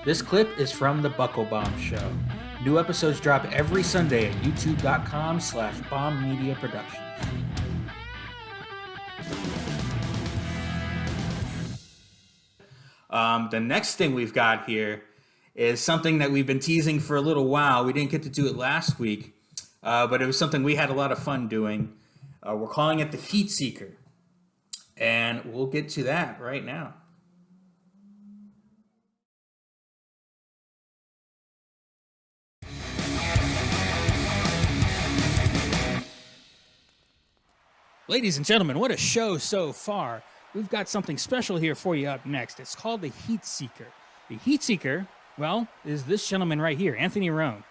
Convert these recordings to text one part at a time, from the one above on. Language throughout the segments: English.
This clip is from The Buckle Bomb Show. New episodes drop every Sunday at youtube.com/bombmediaproductions. The next thing we've got here is something that we've been teasing for a little while. We didn't get to do it last week, but it was something we had a lot of fun doing. We're calling it the Heat Seeker, and we'll get to that right now. Ladies and gentlemen, what a show so far. We've got something special here for you up next. It's called the Heat Seeker. The Heat Seeker, well, is this gentleman right here, Anthony Roan.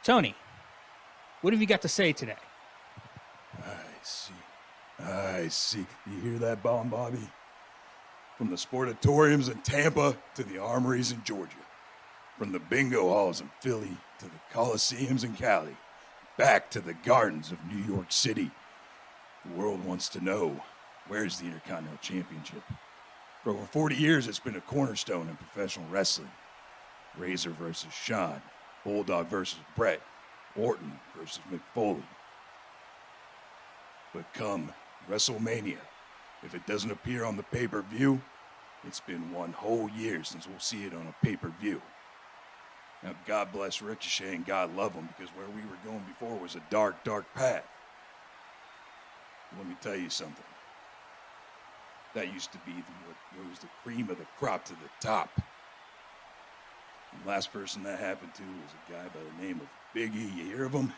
Tony, what have you got to say today? I see. You hear that, Bomb Bobby? From the sportatoriums in Tampa to the armories in Georgia. From the bingo halls in Philly to the coliseums in Cali. Back to the gardens of New York City. The world wants to know, where's the Intercontinental Championship? For over 40 years, it's been a cornerstone in professional wrestling. Razor versus Shawn, Bulldog versus Bret, Orton versus Mick Foley. But come WrestleMania, if it doesn't appear on the pay-per-view, it's been one whole year since we'll see it on a pay-per-view. Now, God bless Ricochet and God love him, because where we were going before was a dark, dark path. Let me tell you something. That used to be what was the cream of the crop to the top. The last person that happened to was a guy by the name of Big E. You hear of him?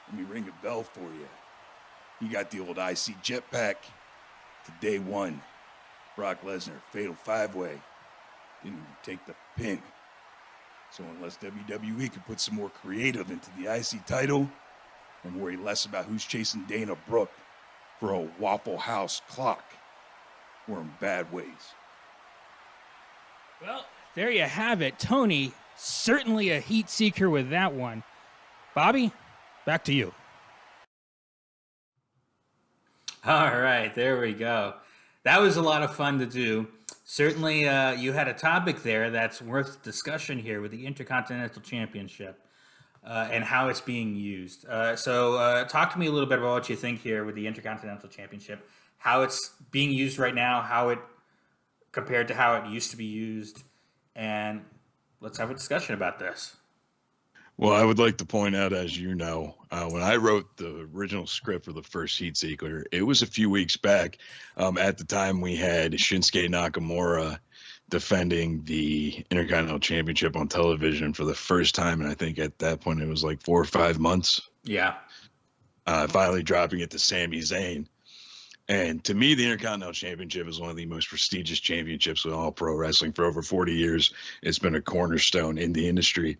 Let me ring a bell for you. He got the old IC jetpack to day one. Brock Lesnar, fatal five-way. Didn't even take the pin. So unless WWE could put some more creative into the IC title and worry less about who's chasing Dana Brooke for a Waffle House clock, we're in bad ways. Well, there you have it. Tony, certainly a heat seeker with that one. Bobby, back to you. All right, there we go. That was a lot of fun to do. Certainly, you had a topic there that's worth discussion here with the Intercontinental Championship and how it's being used. So talk to me a little bit about what you think here with the Intercontinental Championship, how it's being used right now, how it compared to how it used to be used, and let's have a discussion about this. Well, I would like to point out, as you know, when I wrote the original script for the first Heat Seeker, it was a few weeks back. At the time, we had Shinsuke Nakamura defending the Intercontinental Championship on television for the first time, and I think at that point it was like 4 or 5 months. Yeah. Finally dropping it to Sami Zayn. And to me, the Intercontinental Championship is one of the most prestigious championships in all pro wrestling. For over 40 years, it's been a cornerstone in the industry.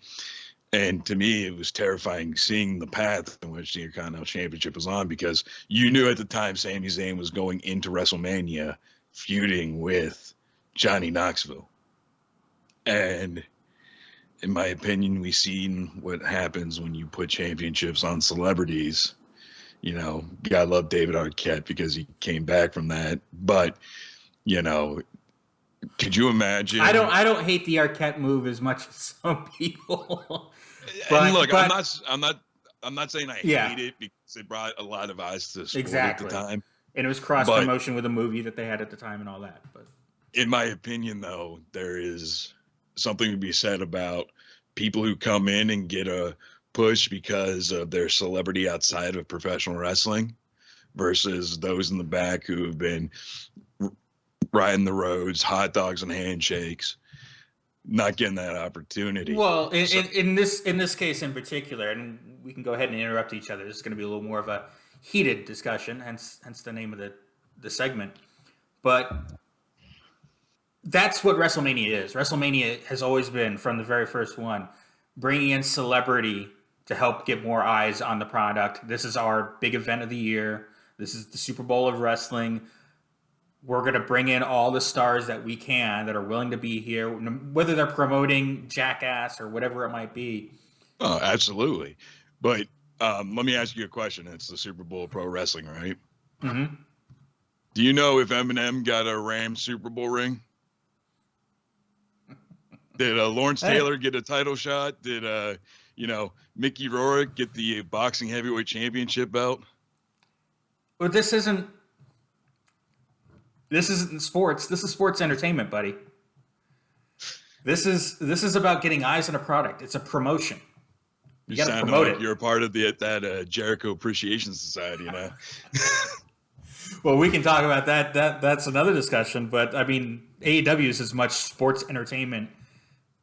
And to me, it was terrifying seeing the path in which the Intercontinental Championship was on, because you knew at the time Sami Zayn was going into WrestleMania feuding with Johnny Knoxville. And in my opinion, we've seen what happens when you put championships on celebrities. You know, God love David Arquette because he came back from that. But, you know, could you imagine? I don't hate the Arquette move as much as some people. But look, I'm not saying I hate it because it brought a lot of eyes to the sport at the time. And it was cross promotion with a movie that they had at the time and all that. But in my opinion, though, there is something to be said about people who come in and get a push because of their celebrity outside of professional wrestling versus those in the back who have been riding the roads, hot dogs and handshakes, not getting that opportunity. Well, in this case in particular, and we can go ahead and interrupt each other. This is going to be a little more of a heated discussion, hence the name of the segment. But that's what WrestleMania is. WrestleMania has always been, from the very first one, bringing in celebrity to help get more eyes on the product. This is our big event of the year. This is the Super Bowl of wrestling. We're going to bring in all the stars that we can that are willing to be here, whether they're promoting Jackass or whatever it might be. Oh, absolutely. But let me ask you a question. It's the Super Bowl of pro wrestling, right? Mm-hmm. Do you know if Eminem got a Rams Super Bowl ring? Did Lawrence Hey, Taylor get a title shot? Did Mickey Rourke get the boxing heavyweight championship belt? but this isn't sports. This is sports entertainment, buddy. This is about getting eyes on a product. It's a promotion. You You're got to sounding promote like it. you're a part of that Jericho Appreciation Society, Well, we can talk about that. That's another discussion. But I mean, AEW is as much sports entertainment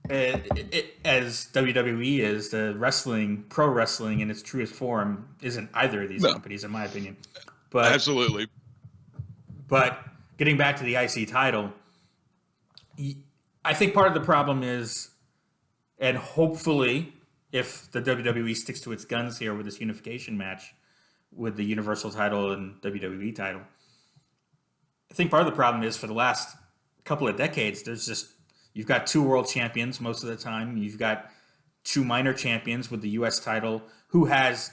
as WWE is. The wrestling, pro wrestling in its truest form, isn't either of these No, companies, in my opinion. But absolutely. but getting back to the IC title, I think part of the problem is, and hopefully, if the WWE sticks to its guns here with this unification match with the Universal title and WWE title, I think part of the problem is for the last couple of decades, you've got two world champions most of the time. You've got two minor champions with the U.S. title, has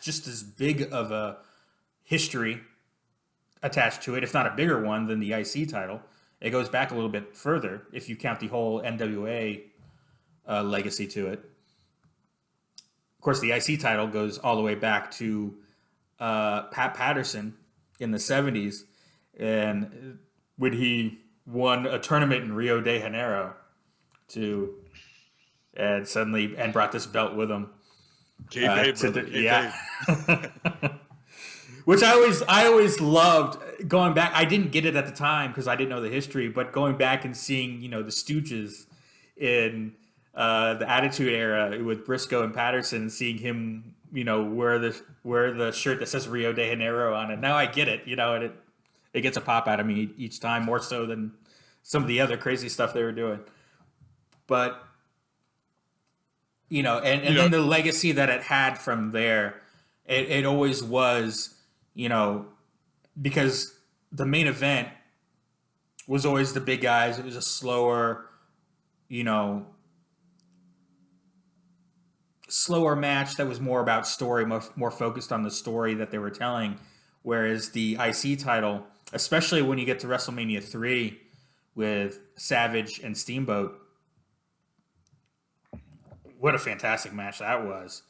just as big of a history attached to it, if not a bigger one than the IC title. It goes back a little bit further if you count the whole NWA legacy to it. Of course, the IC title goes all the way back to Pat Patterson in the 70s, and when he won a tournament in Rio de Janeiro and brought this belt with him. Kayfabe, brother. Yeah. Which I always loved going back. I didn't get it at the time because I didn't know the history, but going back and seeing, the Stooges in the Attitude Era with Briscoe and Patterson, seeing him, wear the shirt that says Rio de Janeiro on it. Now I get it, and it gets a pop out of me each time, more so than some of the other crazy stuff they were doing. But then the legacy that it had from there, it always was, because the main event was always the big guys. It was a slower match that was more about story, more focused on the story that they were telling. Whereas the IC title, especially when you get to WrestleMania 3 with Savage and Steamboat, what a fantastic match that was.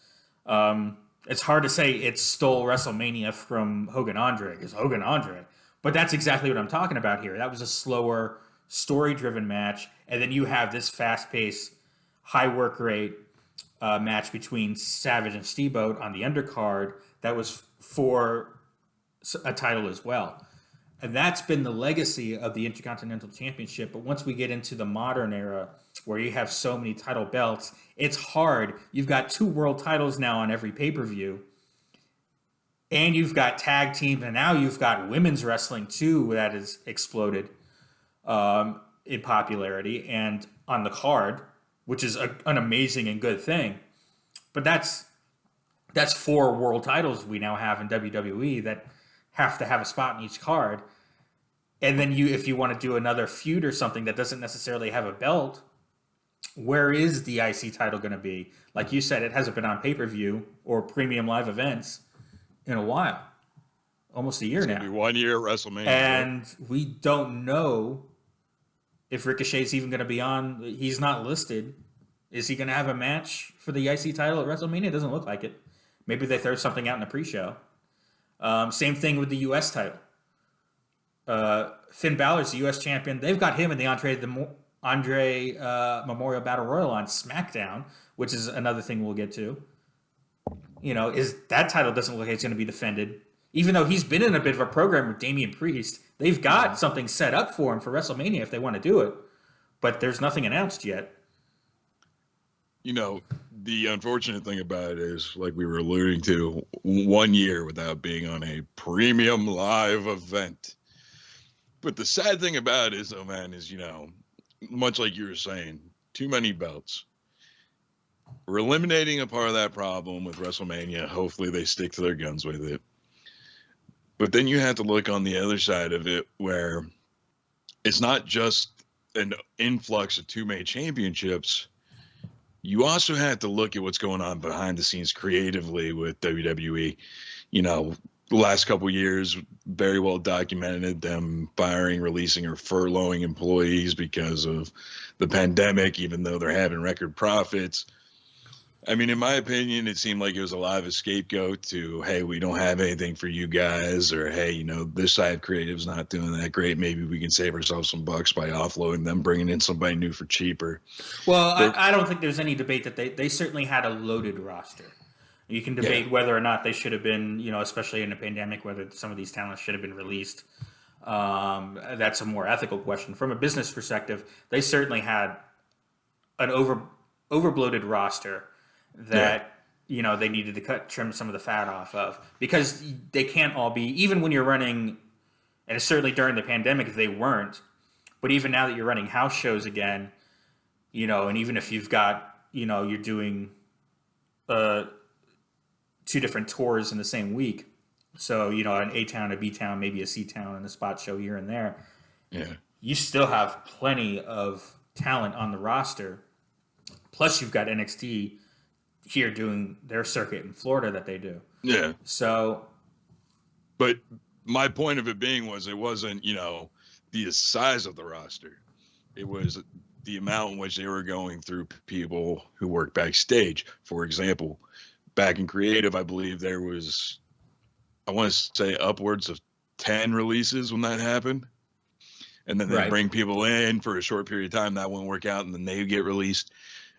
It's hard to say it stole WrestleMania from Hogan Andre, because Hogan Andre. But that's exactly what I'm talking about here. That was a slower, story-driven match. And then you have this fast-paced, high work rate match between Savage and Steamboat on the undercard that was for a title as well. And that's been the legacy of the Intercontinental Championship. But once we get into the modern era, where you have so many title belts, it's hard. You've got two world titles now on every pay-per-view. And you've got tag teams, and now you've got women's wrestling too that has exploded in popularity and on the card, which is an amazing and good thing. But that's four world titles we now have in WWE that have to have a spot in each card. And then if you want to do another feud or something that doesn't necessarily have a belt, where is the IC title going to be? Like you said, it hasn't been on pay-per-view or premium live events in a while. Almost a year It's now. gonna be 1 year at WrestleMania. And we don't know if Ricochet's even going to be on. He's not listed. Is he going to have a match for the IC title at WrestleMania? It doesn't look like it. Maybe they throw something out in the pre-show. Same thing with the U.S. title. Finn Balor's the U.S. champion. They've got him in the Andre Memorial Battle Royal on SmackDown, which is another thing we'll get to. Is that title doesn't look like it's going to be defended. Even though he's been in a bit of a program with Damian Priest, they've got something set up for him for WrestleMania if they want to do it. But there's nothing announced yet. The unfortunate thing about it is, like we were alluding to, 1 year without being on a premium live event. But the sad thing about it is, though, man, is, much like you were saying, too many belts. We're eliminating a part of that problem with WrestleMania. Hopefully they stick to their guns with it. But then you have to look on the other side of it, where it's not just an influx of two main championships. You also have to look at what's going on behind the scenes creatively with WWE. the last couple of years, very well documented, them firing, releasing, or furloughing employees because of the pandemic, even though they're having record profits. I mean, in my opinion, it seemed like it was a lot of a scapegoat to, hey, we don't have anything for you guys, or hey, this side of creative's not doing that great. Maybe we can save ourselves some bucks by offloading them, bringing in somebody new for cheaper. Well, But I don't think there's any debate that they certainly had a loaded roster. You can yeah, debate whether or not they should have been, especially in a pandemic, whether some of these talents should have been released. That's a more ethical question. From a business perspective, they certainly had an overbloated roster yeah, that they needed to trim some of the fat off of, because they can't all be, even when you're running, and certainly during the pandemic they weren't, but even now that you're running house shows again, and even if you've got, you're doing two different tours in the same week, so an A town, a B town, maybe a C town, and a spot show here and there, yeah, you still have plenty of talent on the roster. Plus, you've got NXT here doing their circuit in Florida that they do. yeah. So, But my point of it being was it wasn't, the size of the roster. It was the amount in which they were going through people who work backstage. For example, back in creative, I believe there was, I want to say upwards of 10 releases when that happened. And then they right. bring people in for a short period of time that won't work out, and then they get released.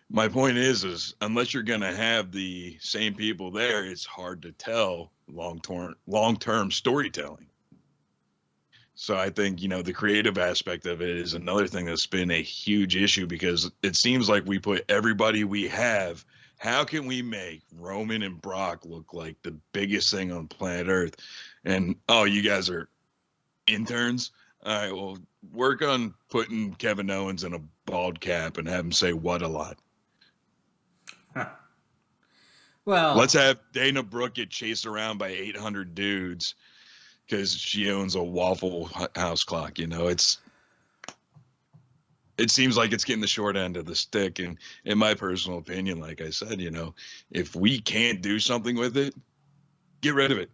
My point is unless you're going to have the same people there, it's hard to tell long-term storytelling. So I think, the creative aspect of it is another thing that's been a huge issue, because it seems like we put everybody we have. How can we make Roman and Brock look like the biggest thing on planet Earth? And, oh, you guys are interns? All right, well, work on putting Kevin Owens in a bald cap and have him say what a lot. Huh. Well, Let's have Dana Brooke get chased around by 800 dudes because she owns a Waffle House clock. It seems like it's getting the short end of the stick. And in my personal opinion, like I said, if we can't do something with it, get rid of it.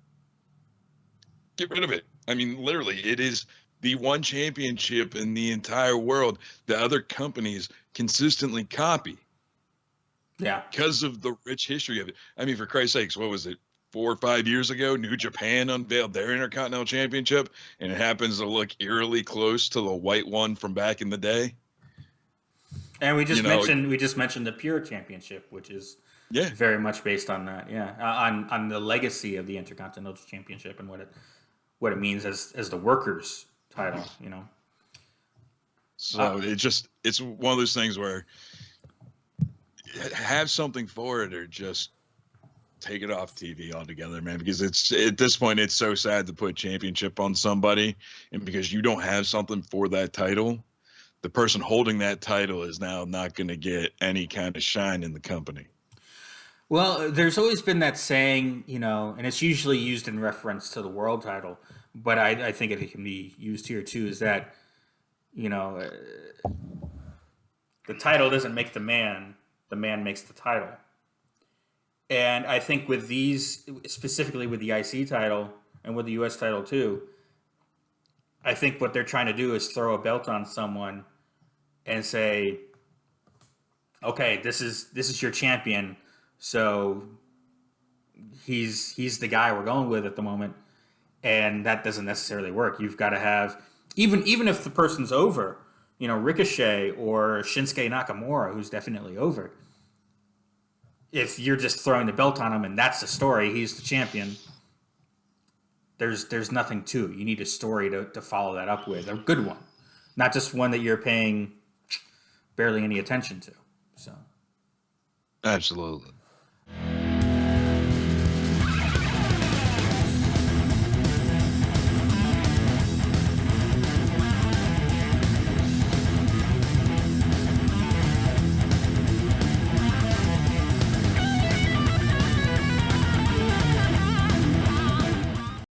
Get rid of it. I mean, literally, it is the one championship in the entire world that other companies consistently copy yeah. because of the rich history of it. I mean, for Christ's sakes, what was it? 4 or 5 years ago, New Japan unveiled their Intercontinental Championship, and it happens to look eerily close to the white one from back in the day. And we just mentioned the Pure Championship, which is Yeah. very much based on that. Yeah, on the legacy of the Intercontinental Championship and what it means as the workers' title. So it's one of those things where have something for it, or just take it off TV altogether, man, because it's at this point it's so sad to put championship on somebody, and because you don't have something for that title, the person holding that title is now not going to get any kind of shine in the company. Well, there's always been that saying, and it's usually used in reference to the world title, but I think it can be used here too, is that, the title doesn't make the man makes the title. And I think with these, specifically with the IC title and with the US title too, I think what they're trying to do is throw a belt on someone and say, okay, this is your champion. So he's the guy we're going with at the moment. And that doesn't necessarily work. You've got to have, even if the person's over, Ricochet or Shinsuke Nakamura, who's definitely over, if you're just throwing the belt on him and that's the story, he's the champion, there's nothing to it. You need a story to follow that up with, a good one, not just one that you're paying barely any attention to. So Absolutely.